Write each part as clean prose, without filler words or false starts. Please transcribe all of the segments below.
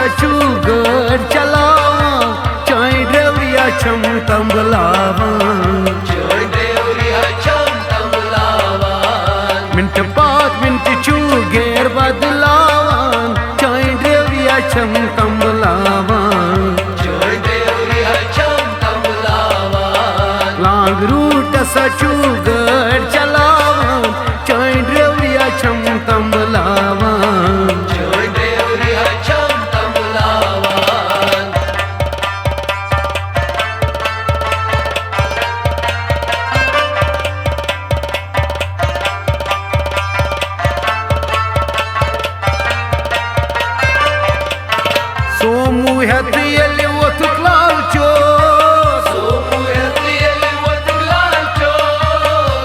सचू गड़ चलावा चाय ड्राइवरिया छम तंबलावा मिनट बाद मिनट चू गेर बदलावान चाय ड्राइवरिया छम तंबलावान लांग रूट सचू गड़ चलावान चाय ड्राइवरिया छम तंबलावान सोमू हेत येली वोथुक लाल चोक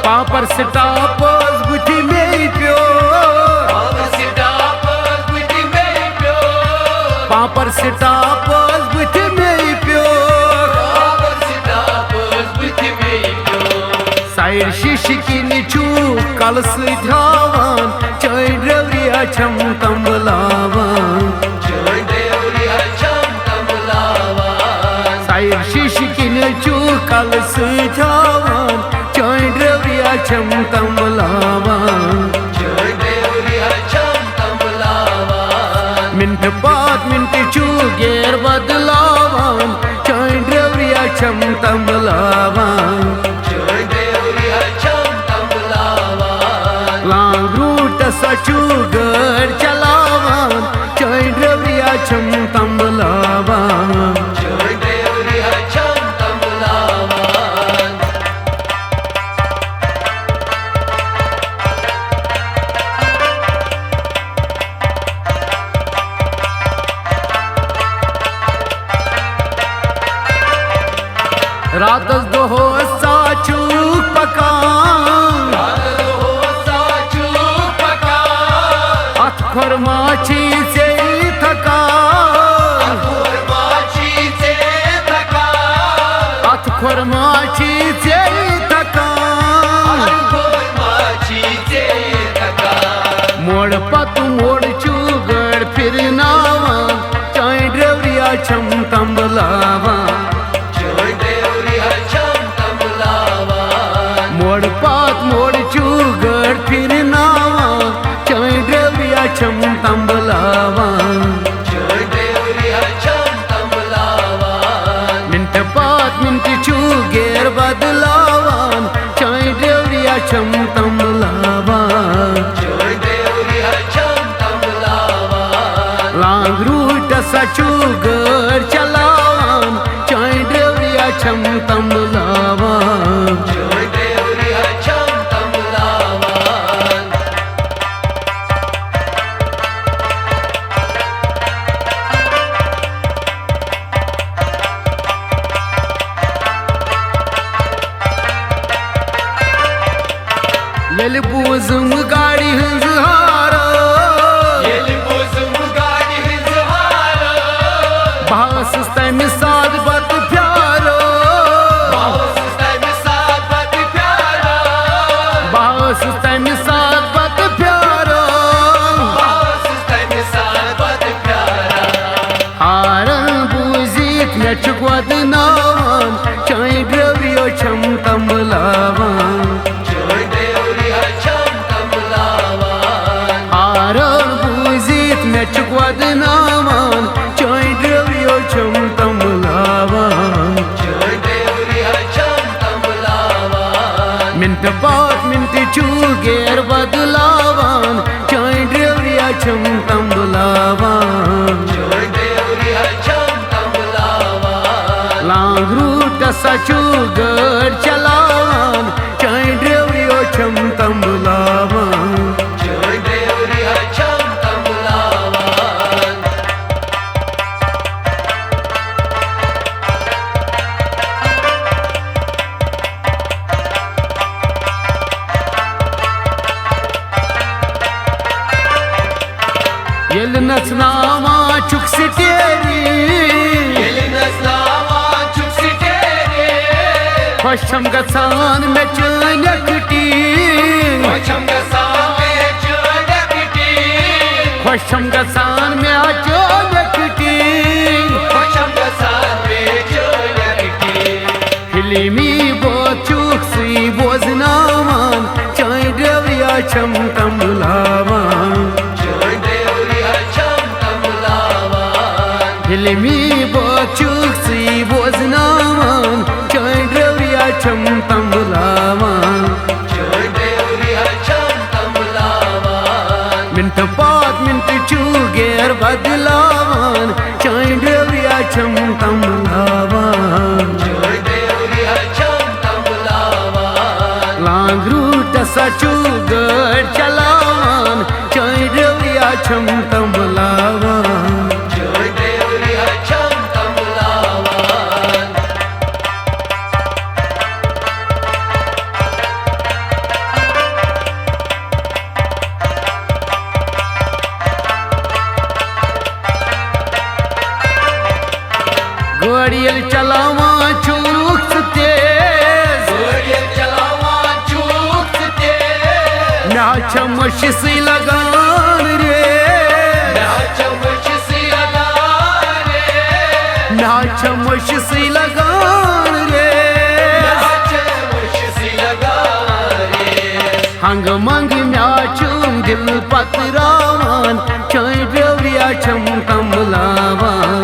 पापर स्टापस बुथि में प्यो पापर स्टापस बुथि में प्यो साइड शीश की निचू कल धावान चाय ड्राइवरिया छम तंबलावान शीश की नचू कल धावान चाय ड्राइवरिया छम तंबलावान मिनट बाद मिनट चू गेर बदलावान चाय ड्राइवरिया छम तंबलावान लॉन्ग रूट सचू गड़ चलावान चाय ड्राइवरिया छम तंबलावान रातस दोहो साचूक पकान अथ खरमाची से थकान अथ खरमाची से थकान मोड़ पत मोड़ चूगड़ फिर नावा चाय ड्राइवरिया छम तंबलावा मोड़ पात मोड़ चूगड़ फिर नावा चाय ड्राइवरिया छम तंबलावा मिनट पात मिनट चू गेर बदलावान चाय ड्राइवरिया छम तंबलावान लॉन्ग रूट सचू गड़ चलावान चाय ड्राइवरिया छम तंबलावान येल बूजुम गाड़ी हंज हारो भास तमि साद बत प्यारो भास तमि साद बत प्यारो हारन बूजित नचुक वदनावान चाय ड्राइवरिया छम तंबलावान नचुक वदनावान चाय ड्राइवरिया छम तंबलावान मिनट बाद मिनट चू गेर बदलावान चाय ड्राइवरिया छम तंबलावान लॉन्ग रूट सचू गड़ चलावान चाय ड्राइवरिया छम तंबलावान येल नचनावा चुक सिटेरी खुशम गसान में चनकटी खुशम गसान में चनकटी फिल्मी बोचुक सी बोजनावान चाय ड्रेवरिया छम तमलावान फिल्मी बोचुक सी बोजनावान चाय ड्रेवरिया छम तमलावान मिनट बाद मिनट चू गेर बदलावान चाय ड्रेवरिया छम तमलावान सचू गढ़ चलावान चाय ड्रेवरिया छम तमलावान गोड़ियल चलावा चूक मशी लगान रे मशी लगान रे हंग मंग म्याचुम दिल पतरावान चाय ड्रेवरिया छम तमलावान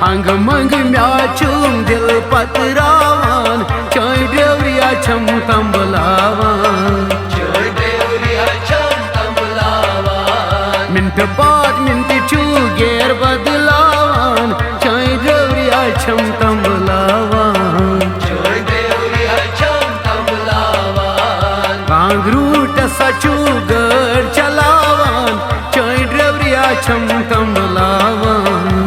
हंग मंग म्याचुम दिल पतरावान चाय ड्रेवरिया छम तमलावान मिनट बाद मिनट चू गेर बदलावान चाय ड्रेवरिया छम तमलावान कांगरूट सचू गढ़ चलावान चाय ड्रेवरिया छम तमलावान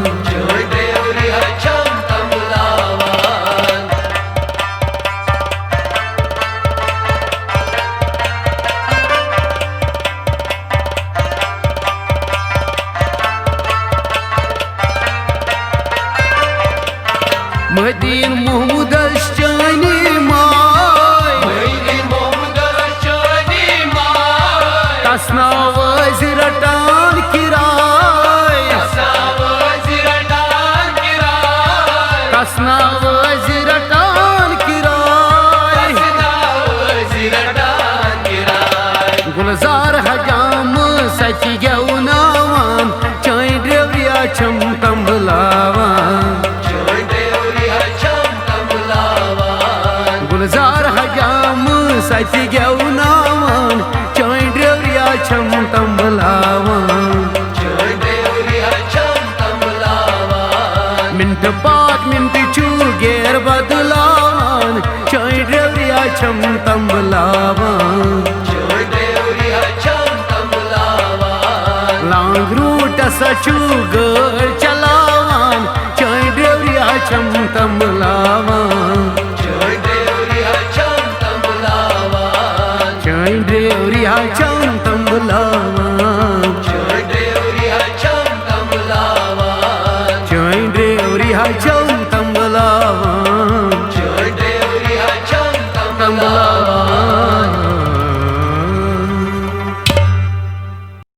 मदीन मोहम्मद चानी माय तसना वज़ीरटान किराय तसना वज़ीरटान किराय गुलजार हजाम सच गौनावान चाय ड्रेवरिया छम तमलावान गुलजार हजाम सच गौनावान चाय ड्रेवरिया छम तमलावान मिनट बाद मिनट चू गेर बदलावान चाय ड्रेवरिया छम तमलावान लांगरूट सचू गढ़ चलावान चाय ड्रेवरिया छम तमलावान